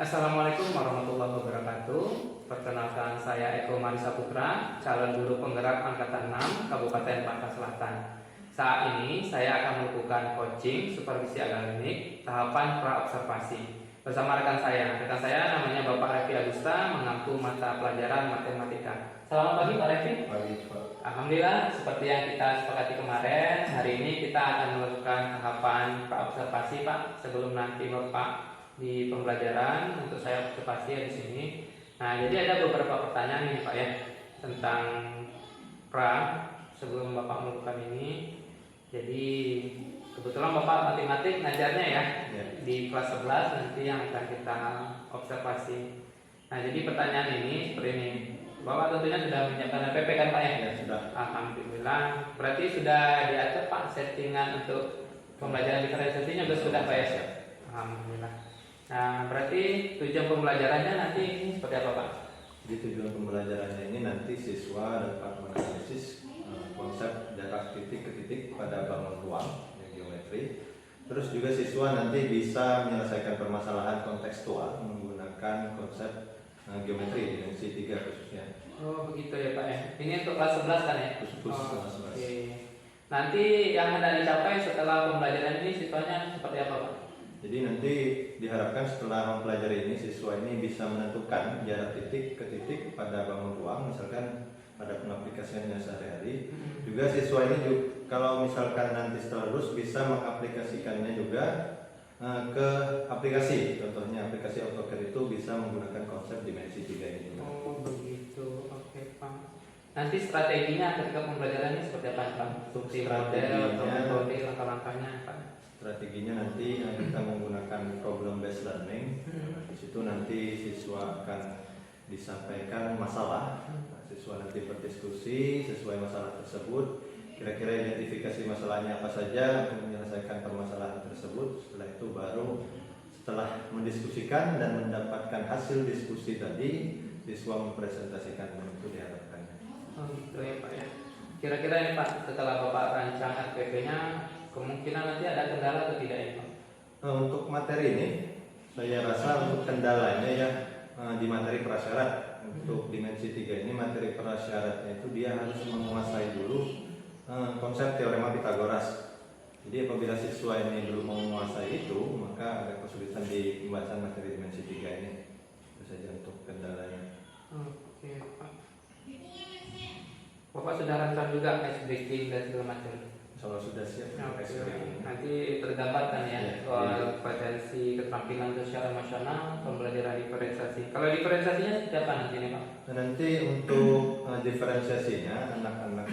Assalamualaikum warahmatullahi wabarakatuh. Perkenalkan, saya Eko Marisa Putra, calon guru penggerak angkatan 6 Kabupaten Pangkal Selatan. Saat ini saya akan melakukan coaching supervisi akademik tahapan pra-observasi bersama rekan saya. Rekan saya namanya Bapak Revi Agusta, mengampu mata pelajaran matematika. Selamat pagi Pak Revi. Pagi Pak. Alhamdulillah, seperti yang kita sepakati kemarin, hari ini kita akan melakukan tahapan pra-observasi Pak, sebelum nanti Bapak di pembelajaran. Untuk saya observasi ya di sini. Nah, jadi ada beberapa pertanyaan nih Pak ya tentang pra sebelum Bapak melakukan ini. Jadi kebetulan Bapak matematik ngajarnya ya, di kelas 11 nanti yang akan kita observasi. Nah, jadi pertanyaan ini seperti ini. Bapak tentunya sudah menyiapkan LPP kan Pak ya? Ya, sudah. Alhamdulillah. Berarti sudah diatur Pak settingan untuk pembelajaran diferensiasinya sudah Pak ya? Alhamdulillah. Nah, berarti tujuan pembelajarannya nanti ini seperti apa Pak? Jadi tujuan pembelajarannya ini nanti siswa dapat menganalisis konsep jarak titik ke titik pada bangun ruang yang geometri. Terus juga siswa nanti bisa menyelesaikan permasalahan kontekstual menggunakan konsep geometri dimensi 3 khususnya. Oh begitu ya Pak ya. Ini untuk kelas 11 kan ya? Khusus kelas 11. Oke. Nanti yang akan dicapai setelah pembelajaran ini siswanya seperti apa Pak? Jadi nanti diharapkan setelah mempelajari ini siswa ini bisa menentukan jarak titik ke titik pada bangun ruang, misalkan pada pengaplikasiannya sehari-hari. Juga siswa ini juga, kalau misalkan nanti setelah lulus bisa mengaplikasikannya juga ke aplikasi. Contohnya aplikasi AutoCAD itu bisa menggunakan konsep dimensi 3 ini juga. Oh begitu, oke Pak. Nanti strateginya ketika pembelajarannya seperti apa Pak? Bukti model atau metode langkah-langkahnya Pak? Strateginya nanti kita menggunakan problem based learning. Di situ nanti siswa akan disampaikan masalah. Siswa nanti berdiskusi sesuai masalah tersebut. Kira-kira identifikasi masalahnya apa saja untuk menyelesaikan permasalahan tersebut. Setelah itu baru setelah mendiskusikan dan mendapatkan hasil diskusi tadi, siswa mempresentasikan itu diharapkannya. Oh gitu ya Pak ya. Kira-kira ini Pak, setelah Bapak rancang RPP-nya, kemungkinan nanti ada kendala atau tidak ya Pak? Untuk materi ini, saya rasa untuk kendalanya ya di materi prasyarat. Untuk dimensi 3 ini materi prasyaratnya itu dia harus menguasai dulu konsep teorema Pitagoras. Jadi apabila siswa ini belum menguasai itu, maka agak kesulitan di pembahasan materi dimensi 3 ini. Itu saja untuk kendalanya. Oke Pak. Bapak sudah rancang juga ice breaking dan segala macam? Kalau sudah siap, nanti tergambarkan ya soal potensi keterampilan sosial emosional, pembelajaran diferensiasi. Kalau diferensiasinya seperti apa nanti nih Pak? Nanti untuk diferensiasinya anak-anak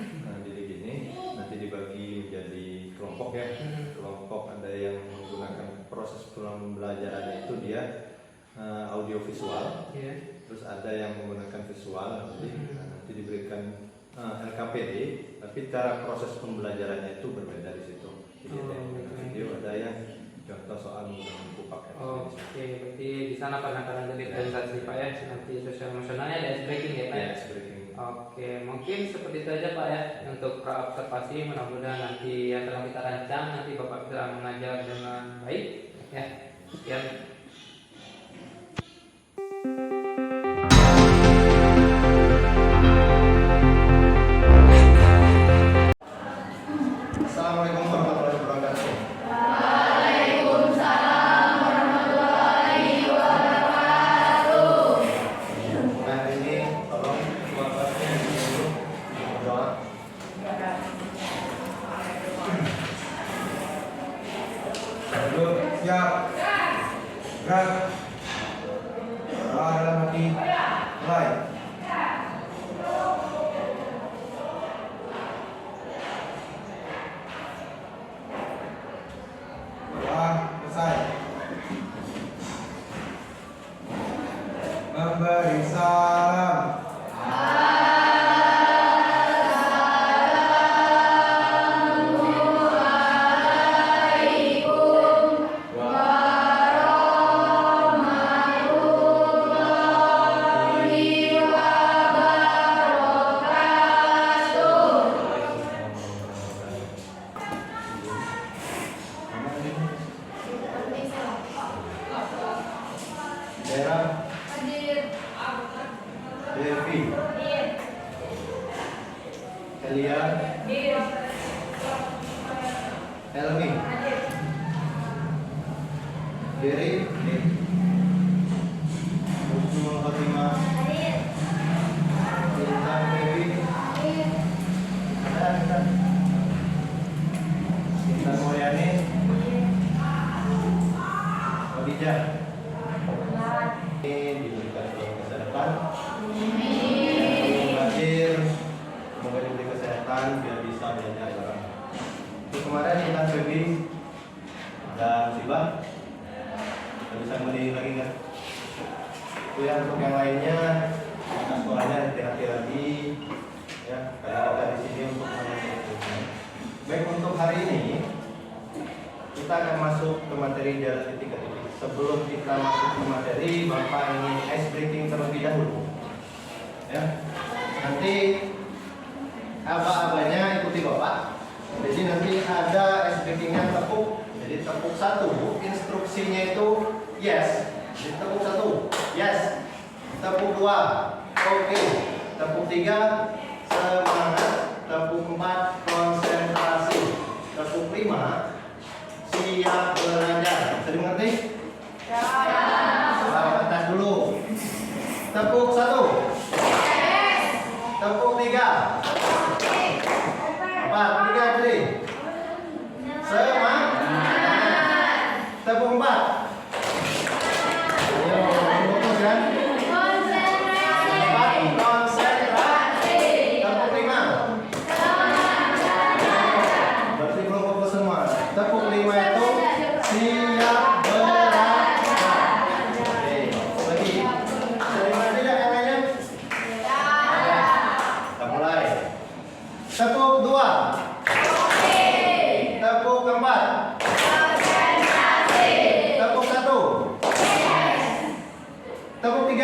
didik ini nanti dibagi menjadi kelompok ya. Kelompok ada yang menggunakan proses pembelajarannya itu dia audiovisual, terus ada yang menggunakan visual. Jadi nanti diberikan LKPD, tapi cara proses pembelajarannya itu berbeda di situ. Jadi ada yang menggunakan video, ada yang contoh soal menggunakan kupak. Oke, berarti di sana penekanan diferensiasi Pak ya, nanti sosial emosionalnya ada ice breaking ya Pak ya? Ice breaking. Oke, mungkin seperti itu aja Pak ya untuk pra-observasi. Mudah-mudahan nanti yang telah kita rancang nanti Bapak bisa mengajar dengan baik ya. Sekian. Assalamualaikum warahmatullahi wabarakatuh. Waalaikumsalam warahmatullahi wabarakatuh. Nah ini tolong keluarganya dulu berdoa. Duduk, siap, gerak, dalam hati, mulai. Selesai. Waalaikumsalam. Daerah Devi, Elia, Helmi, Geri, Husnul Khotimah, Intan Devi, Intan Moyani, Khadijah. Ini diberikan kesehatan, lahir, semoga diberi kesehatan biar bisa belajar bareng. Untuk kemarin kita Feby ada musibah, nggak bisa kembali lagi nggak? Itu ya untuk yang lainnya, anak sekolahnya hati-hati lagi, ya karena kita di sini untuk menyampaikan. Baik untuk hari ini kita akan masuk ke materi jalan titik ke titik. Sebelum kita masuk ke materi, Bapak ingin ice breaking terlebih dahulu. Ya, nanti aba-abanya ikuti Bapak. Jadi nanti ada ice breakingnya tepuk. Jadi tepuk 1, instruksinya itu yes. Jadi tepuk 1, yes. Tepuk 2, oke. Tepuk 3, semangat. Tepuk 4, konsentrasi. Tepuk 5, siap belajar. Sudah mengerti? Atas dulu. Tepuk 1. Tepuk 3. 4, 3 tadi. Semangat. Tepuk 4. Ayo, fokus kan? 4, konsentrasi. Tepuk 5. Berarti belum fokus semua. Tepuk 5 itu siap belajar. Oke, lagi. Terima tidak yang lainnya? Kita mulai. Tepuk 2. Tepuk 4. Tepuk 1. Tepuk 3.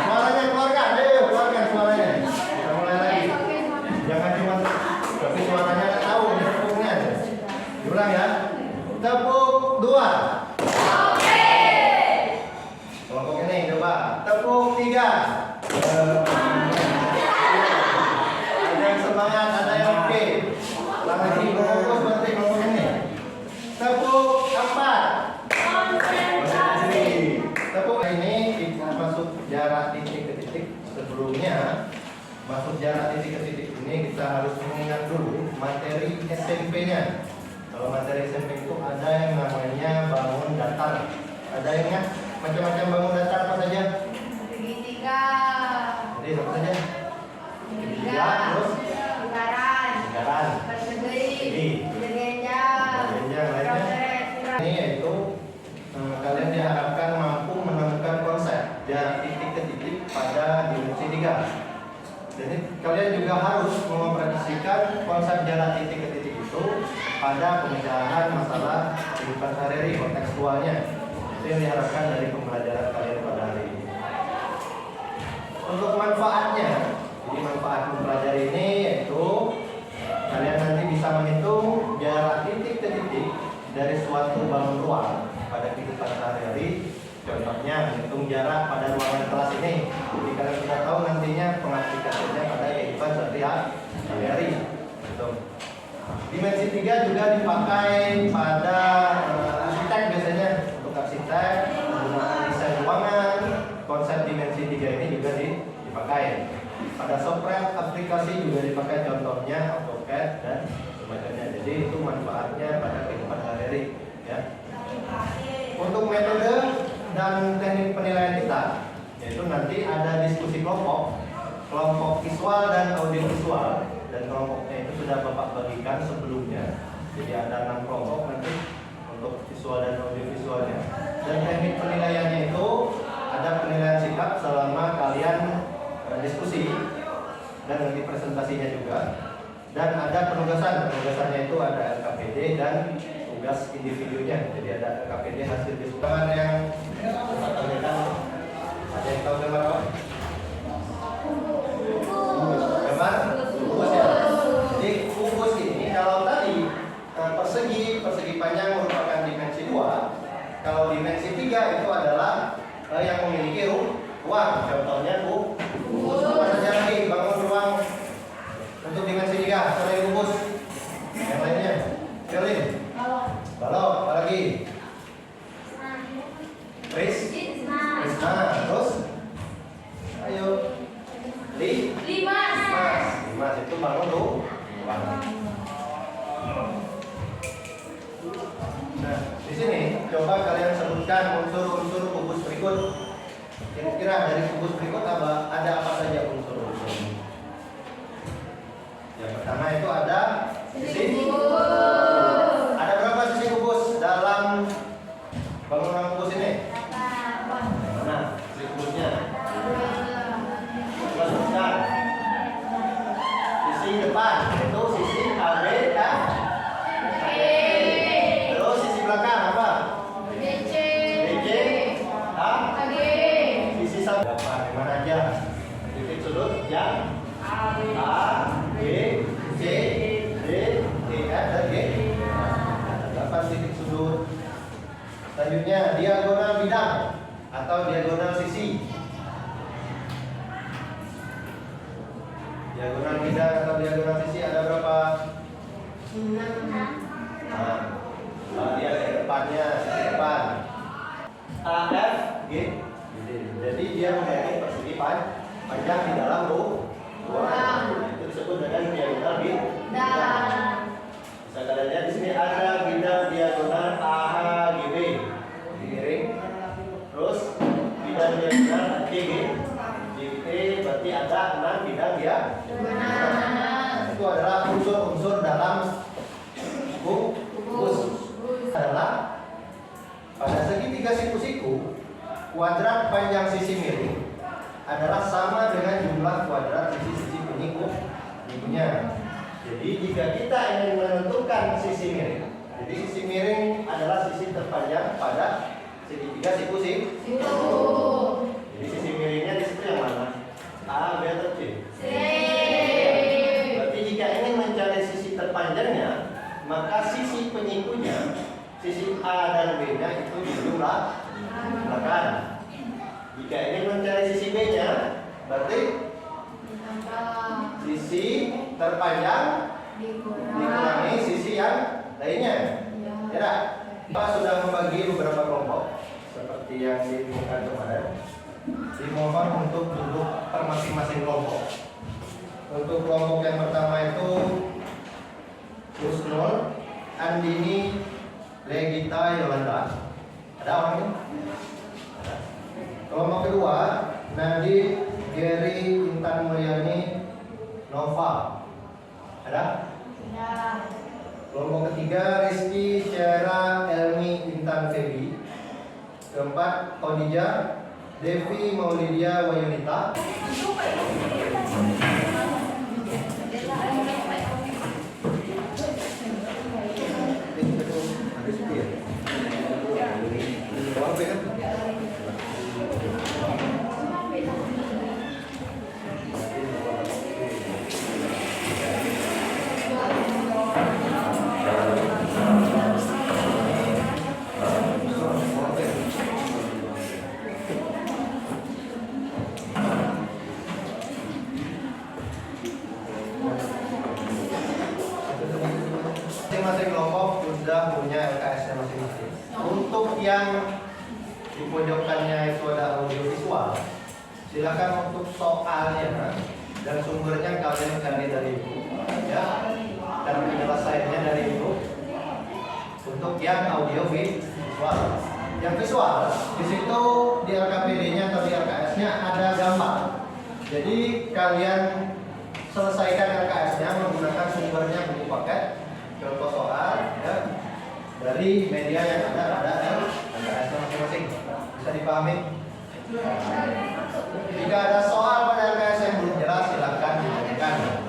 Suaranya keluarkan, ayo keluarkan suaranya. Kita mulai lagi. Jangan cuma tapi suaranya tahu tepuknya. Diulang ya. Tepuk 2. Kelompok ini coba. Tepuk 3. Ada yang semangat, ada yang oke. Lagi fokus berarti kelompok ini. Tepuk 4. Tepuk ini kita masuk jarak titik ke titik. Sebelumnya masuk jarak titik ke titik ini kita harus mengingat dulu materi SMP-nya. Kalau materi SMP itu ada yang namanya bangun datar. Ada yang ingat macam-macam bangun datar apa saja? Segitiga. Jadi apa saja? Segitiga. Terus lingkaran. Persegi. Berjenjang. Jenjang lainnya. Ini yaitu kalian diharapkan mampu menemukan konsep jarak titik ke titik pada dimensi 3. Jadi kalian juga harus mengoperasikan konsep jarak titik ke titik itu pada pemecahan masalah kehidupan sehari-hari kontekstualnya. Itu yang diharapkan dari pembelajaran kalian pada hari ini. Untuk manfaatnya, jadi manfaat mempelajari ini yaitu kalian nanti bisa menghitung jarak titik ke titik dari suatu bangun ruang pada kehidupan sehari-hari. Contohnya menghitung jarak pada ruangan kelas ini. Jadi kalian sudah tahu nantinya pengaplikasiannya pada kehidupan sehari-hari. Gitu. Dimensi 3 juga dipakai pada arsitek biasanya. Untuk arsitek menggunakan desain ruangan, konsep dimensi 3 ini juga dipakai. Pada software aplikasi juga dipakai, contohnya AutoCAD dan semacamnya. Jadi itu manfaatnya pada kehidupan sehari-hari, ya. Untuk metode dan teknik penilaian kita, yaitu nanti ada diskusi kelompok visual dan audiovisual, dan kelompoknya itu sudah Bapak bagikan sebelumnya. Jadi ada 6 kelompok nanti untuk visual dan audiovisualnya. Dan teknik penilaiannya itu ada ada penilaian sikap selama kalian diskusi dan nanti presentasinya juga. Dan ada penugasannya itu ada LKPD dan tugas individunya. Jadi ada LKPD hasil diskusi yang ada yang tahu gambar apa? Gambar kubus ya. Jadi kubus ini kalau tadi persegi panjang merupakan dimensi 2. Kalau dimensi 3 itu adalah yang memiliki ruang. Contohnya kubus. Apa saja lagi bangun ruang untuk dimensi 3 selain kubus? Yang lainnya, Kelin. Balok, apa lagi? Prisma. Terus? Ayo. Limas itu bangun ruang. Nah, di sini coba kalian sebutkan unsur-unsur kubus berikut. Kira-kira dari kubus berikut ada apa saja unsur-unsur? Yang pertama itu ada sisi. Ada berapa sisi kubus dalam bangunan kubus ini? Mana sisi kubusnya? Coba sebutkan. Sisi depan itu sisi AB dan terus sisi belakang apa? BC. Sisi samping di mana aja? Titik sudut yang A, B, C, D, E, F, dan G. Ada 8 titik sudut. Selanjutnya diagonal bidang atau diagonal sisi. Diagonal bidang atau diagonal sisi ada berapa? 6. Lihat ke depannya, sisi depan. A, F, G. Jadi dia memiliki persegi panjang di dalam ruang. Itu disebut dengan diagonal bidang. Bisa kalian lihat di sini ada bidang diagonal AHGB. Miring. Terus bidang diagonal GG. GT berarti ada 6 bidang ya. Itu adalah unsur-unsur dalam kubus. Adalah pada segitiga siku-siku, kuadrat panjang sisi miring adalah sama dengan jumlah kuadrat sisi-sisi penyikunya. Jadi jika kita ingin menentukan sisi miring, jadi sisi miring adalah sisi terpanjang pada segitiga siku-siku. Jadi sisi miringnya di situ yang mana? A, B atau C? C. Berarti jika ingin mencari sisi terpanjangnya, maka sisi penyikunya, sisi A dan B-nya itu dijumlahkan. Jika ingin mencari sisi B-nya, berarti sisi terpanjang dikurangi sisi yang lainnya. Ya, kita sudah membagi beberapa kelompok seperti yang diinfokan kemarin. Dimohon untuk duduk per masing-masing kelompok. Untuk kelompok yang pertama itu Husnul, Andini, Legita, Yolanda. Ada orang ini? Ada. Kelompok kedua Nadi, Gary, Intan Mulyani, Nova. Ada? Kelompok ketiga Rizky, Syara, Elmi, Intan, Febi. Keempat Khadijah, Devi, Maulidia, Wayunita. Masing-masing kelompok sudah punya LKS-nya masing-masing. Untuk yang di pojokannya itu ada audio visual, silakan untuk soalnya dan sumbernya kalian cari dari ibu, ya, dan penyelesaiannya dari ibu. Untuk yang audio visual, yang visual di situ di LKPD-nya atau di LKS-nya ada gambar. Jadi kalian selesaikan LKS-nya menggunakan sumbernya buku paket, contoh soal, ya, dari media yang ada LKS-nya masing-masing. Bisa dipahami? Jika ada soal pada LKS yang belum jelas, silakan ditanyakan.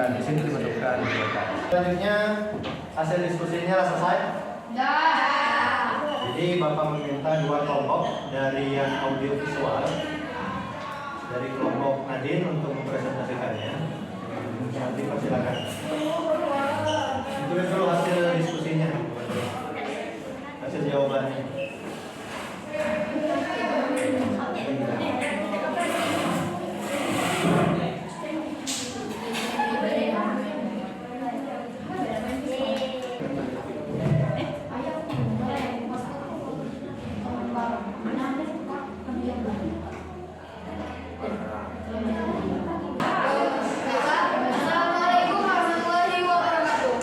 Di sini dimasukkan. Selanjutnya hasil diskusinya selesai. Dah. Jadi Bapak meminta 2 kelompok dari yang audio visual dari kelompok Nadine untuk mempresentasikannya. Nanti persilakan. Itu dulu hasil diskusinya, hasil jawabannya. Assalamualaikum warahmatullahi wabarakatuh.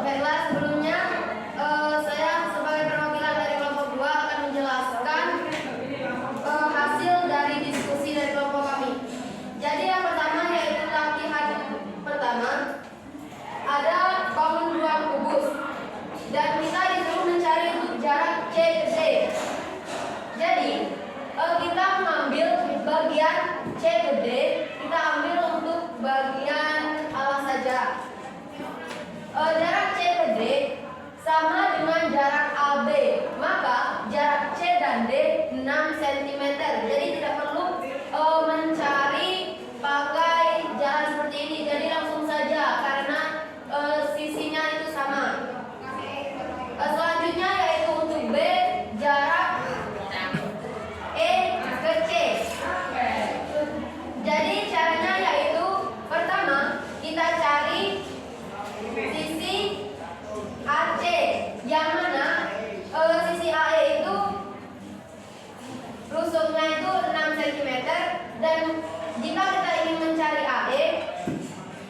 Baiklah, sebelumnya saya sebagai perwakilan dari kelompok 2 akan menjelaskan hasil dari diskusi dari kelompok kami. Jadi yang pertama yaitu latihan pertama ada bangun ruang kubus dan kita disuruh mencari untuk jarak C ke D. Jadi kita mengambil bagian C ke D, kita ambil untuk bagian alas saja. Jarak C ke D sama dengan jarak AB, maka jarak C dan D 6 cm. Jadi tidak perlu mencari pakai jalan seperti ini. Jadi langsung saja karena sisinya itu sama. Selanjutnya yaitu untuk B jarak E ke C. Jadi caranya yaitu pertama kita cari sisi AC yang mana sisi AE itu rusuknya itu 6 cm dan jika kita ingin mencari AE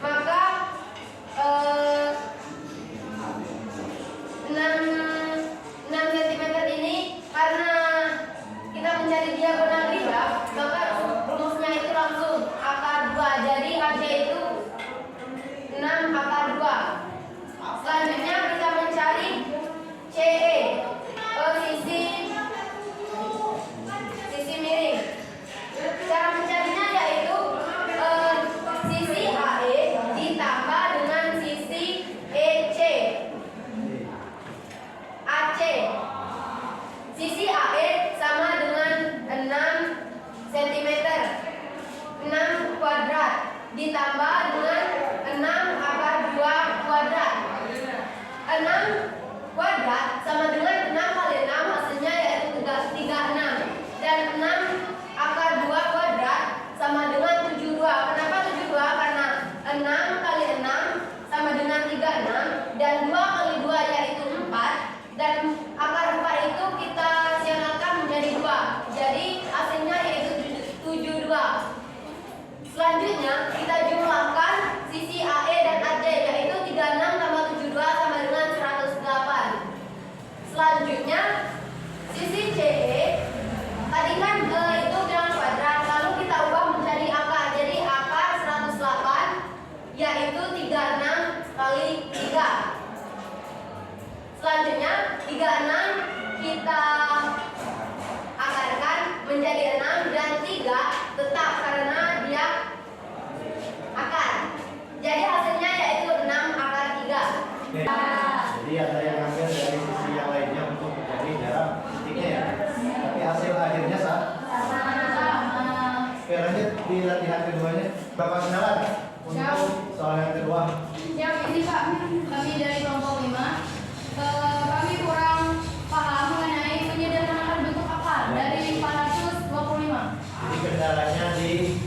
maka 6 cm ini karena kita mencari diagonal lidah maka rumusnya itu langsung akar 2. Jadi AC itu 6 akar 2. Selanjutnya kita mencari CE sisi miring. Cara mencarinya yaitu sisi AE ditambah dengan sisi EC AC. Sisi AE sama dengan 6 cm 6 kuadrat ditambah dengan 6 akar 2 kuadrat. 6 kuadrat sama dengan 6 kali 6 hasilnya yaitu 36. 36 kita akarkan menjadi 6 dan 3 tetap karena dia akar. Jadi hasilnya yaitu 6 akar 3. Jadi ada yang ngambil dari sisi yang lainnya untuk menjadi jarak titiknya ya. Tapi hasil akhirnya sama. Oke, lanjut di latihan keduanya. Bapak kenalan untuk soal yang kedua. Siap, ini Pak, kami dari kelompok 5. Kami kurang paham mengenai penyederhanaan bentuk akar dari 425. Jadi kendalanya di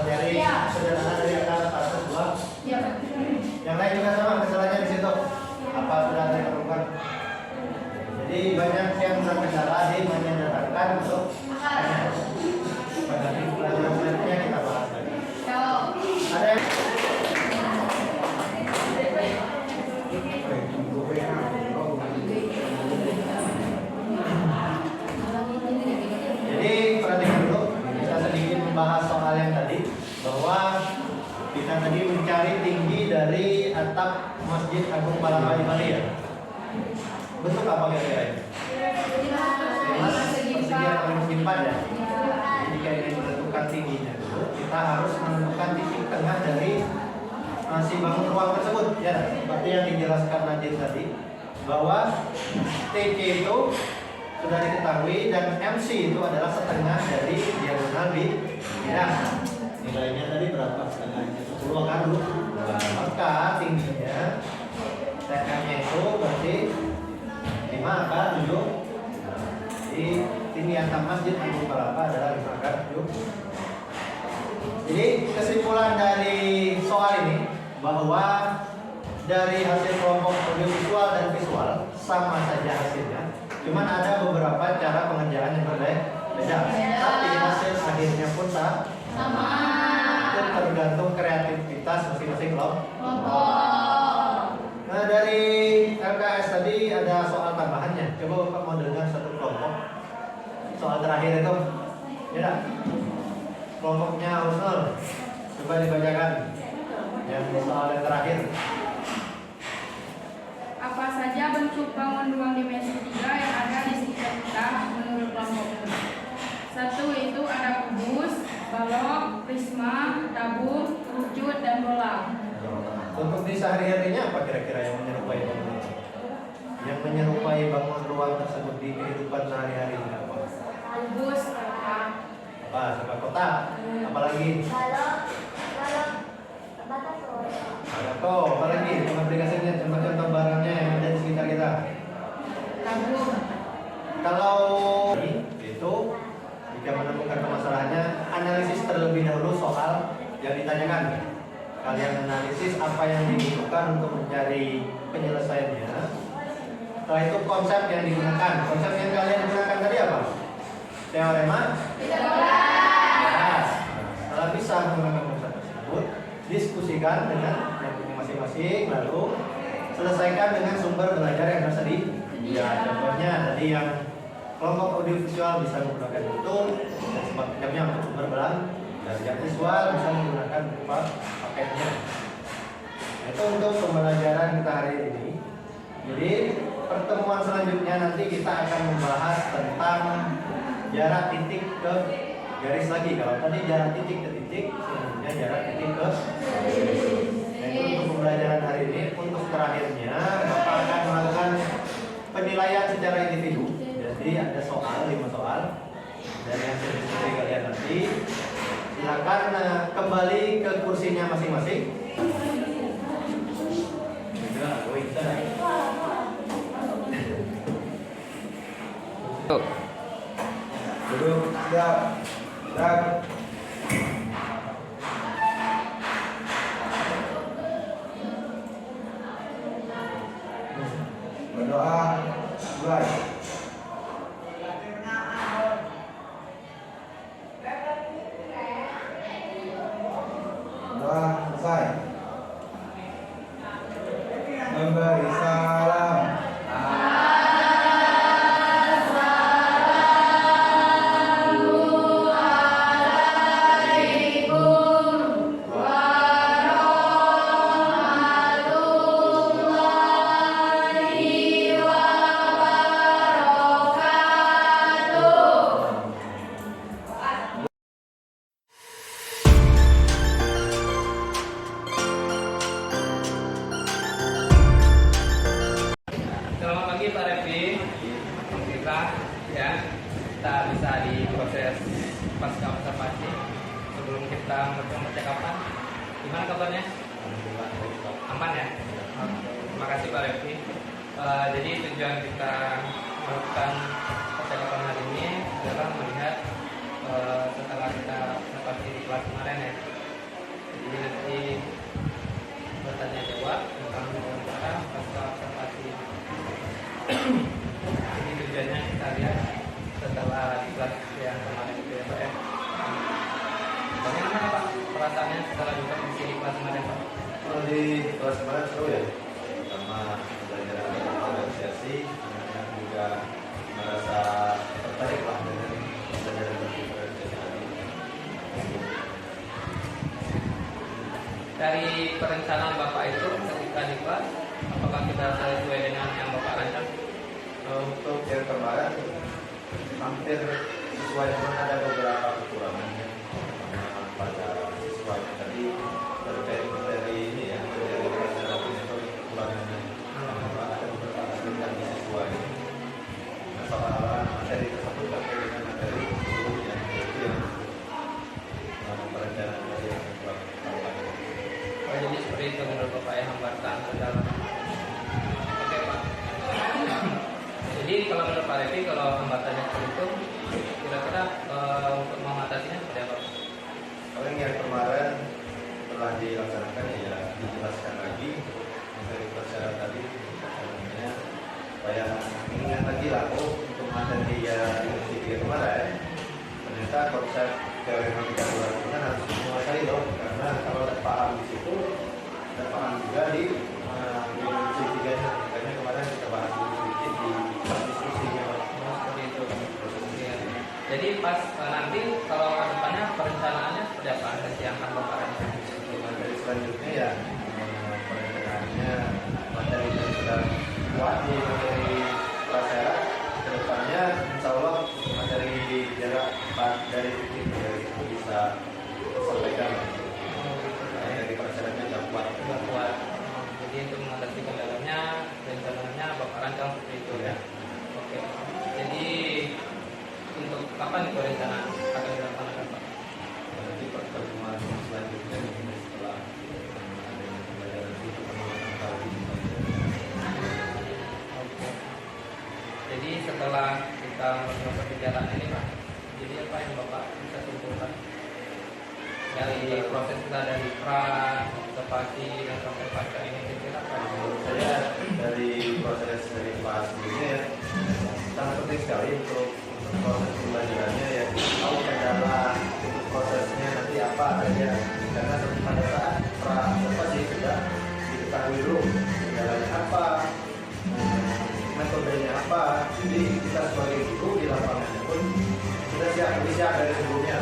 dari Ya. sederhana dari akar 402. Iya, Pak. Yang lain juga sama kendalanya di situ. Apa sudah ditemukan? Jadi banyak yang terkendala di menyederhanakan untuk Akar. pada pelajaran selanjutnya kita bahas lagi. Jawab. Ada yang Jadi perhatikan dulu, kita sedikit membahas soal yang tadi bahwa kita tadi mencari tinggi dari atap Masjid Agung Palapa di Bali ya. Bentuk apa kira-kira ini? Persegi atau persegi 4 ya. Jadi jika ingin menentukan tingginya dulu, kita harus menentukan titik tengah dari si bangun ruang tersebut ya. Seperti yang dijelaskan Nadine tadi bahwa TC itu sudah diketahui dan MC itu adalah setengah dari diagonal di bidang. Nilainya tadi berapa? Setengahnya 10 kan? Maka tingginya TM-nya itu berarti 5 kan 7. Jadi tinggi atap Masjid Agung Palapa adalah 5 kan 7. Jadi kesimpulan dari soal ini bahwa dari hasil kelompok audiovisual dan visual sama saja hasilnya, cuman ada beberapa cara pengerjaan yang berbeda. Tapi hasil akhirnya pun sama. Itu tergantung kreativitas masing-masing kelompok. Nah dari LKS tadi ada soal tambahannya. Coba Bapak mau dengar satu kelompok. Soal terakhir itu, ya. Kelompoknya Husnul. Coba dibacakan. Yang soal yang terakhir. Apa saja bentuk bangun ruang dimensi 3 yang ada di sekitar kita menurut kelompok ini? 1 itu ada kubus, balok, prisma, tabung, kerucut, dan bola. Untuk di sehari-harinya apa kira-kira yang menyerupai bangunan? Yang menyerupai bangun ruang tersebut di kehidupan sehari-harinya apa? Kubus, kotak, Apa? Sepak kotak? Apalagi? Apa lagi? Aplikasinya, contoh-contoh barangnya yang ada di sekitar kita. tabung. Kalau itu jika menemukan permasalahannya, analisis terlebih dahulu soal yang ditanyakan. Kalian analisis apa yang dibutuhkan untuk mencari penyelesaiannya. Setelah itu konsep yang digunakan. Konsep yang kalian gunakan tadi apa? Teorema? Nah, setelah bisa menggunakan konsep tersebut, diskusikan dengan yang punya masing-masing, lalu selesaikan dengan sumber belajar yang tersedia. Ya, contohnya tadi yang kelompok audiovisual bisa menggunakan YouTube dan sebagainya untuk sumber belajar. Yang visual bisa menggunakan berupa paketnya. Itu untuk pembelajaran kita hari ini. Jadi pertemuan selanjutnya nanti kita akan membahas tentang jarak titik ke garis lagi. Kalau tadi jarak titik ke titik, selanjutnya jarak titik ke garis. Nah, itu untuk pembelajaran hari ini. Untuk terakhirnya, Bapak akan melakukan penilaian secara individu. Jadi ada soal, 5 soal dari hasil diskusi kalian nanti. Silakan kembali ke kursinya masing-masing. Duduk, siap, gerak. Berdoa, mulai. Doa selesai. Memberi salam. alhamdulillah ya kita bisa diproses pasca observasi. Sebelum kita melakukan percakapan, gimana kabarnya? Aman ya? Terima kasih Pak Refki. Jadi tujuan kita melakukan percakapan hari ini adalah melihat setelah kita observasi di kelas kemarin ya. Jadi nanti bertanya jawab tentang wawancara pasca observasi. Jadi tujuannya kita lihat setelah di kelas yang kemarin itu ya Pak ya. Bagaimana Pak perasaannya setelah juga di kelas kemarin Pak? Kalau di kelas kemarin seru ya, pertama belajar apresiasi, anak-anak juga merasa tertarik lah dengan pelajaran diferensiasi tadi. Dari perencanaan Bapak itu ketika di kelas, apakah kita sesuai dengan yang Bapak rancang? Untuk yang kemarin hampir sesuai, dengan ada beberapa kekurangannya pada siswa tadi terkait materi ini ya, materi pelajaran ini kekurangannya. Ada beberapa aspek yang disesuai. Masalah materi tersebut terkait dengan materi sebelumnya itu yang perencanaan dari yang kurang. Oh, jadi seperti itu menurut Bapak ya, hambatan kendala. Oke Pak. Jadi kalau menurut Pak Revi, kalau hambatannya seperti itu, kira-kira untuk mengatasinya seperti apa? Kalau yang kemarin telah dilaksanakan ya dijelaskan lagi materi pelajaran tadi, sebenarnya supaya mengingat lagi lah untuk materi yang di kemarin. Ternyata konsep teori matematika itu kan harus menguasai loh, karena kalau tidak paham di situ, tidak paham juga di diskusi tiganya. Makanya kemarin kita bahas dulu sedikit di diskusinya. Seperti itu. Ya. Jadi pas nanti kalau ke depannya perencanaannya seperti apa nanti yang akan Bapak rancang? Materi selanjutnya ya perencanaannya materi yang sudah kuat di materi pelajaran, kedepannya insya Allah materi jarak dari titik itu bisa sampaikan dari pelajarannya sudah kuat. Sudah kuat. Jadi untuk mengatasi kendalanya, rencananya Bapak rancang seperti itu ya. Oke. Jadi untuk kapan itu rencana akan dilaksanakan Pak? Nanti pertemuan selanjutnya setelah adanya pembelajaran itu pengembangan kali Oke. Jadi setelah kita melakukan pembicaraan ini Pak, jadi apa yang Bapak bisa simpulkan dari proses kita dari pra, observasi dan sampai pasca ini kira-kira apa? menurut saya dari proses dari kelas sebelumnya ya sangat penting sekali untuk proses pembelajarannya ya, tahu kendala untuk prosesnya nanti apa saja, karena pada saat pra observasi sudah diketahui dulu kendalanya apa, metodenya apa, jadi kita sebagai guru di lapangannya pun sudah siap dari sebelumnya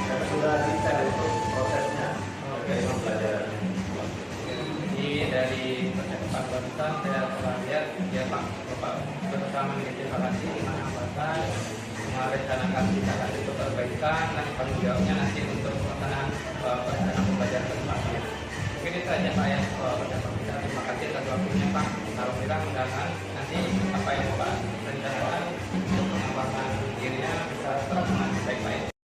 karena sudah detail untuk prosesnya terkait pembelajaran. Jadi dari percakapan barusan saya telah lihat ya Pak, Bapak bersama menginvestasi di mana hambatan, merencanakan tindakan untuk perbaikan dan tanggung jawabnya nanti untuk pelaksanaan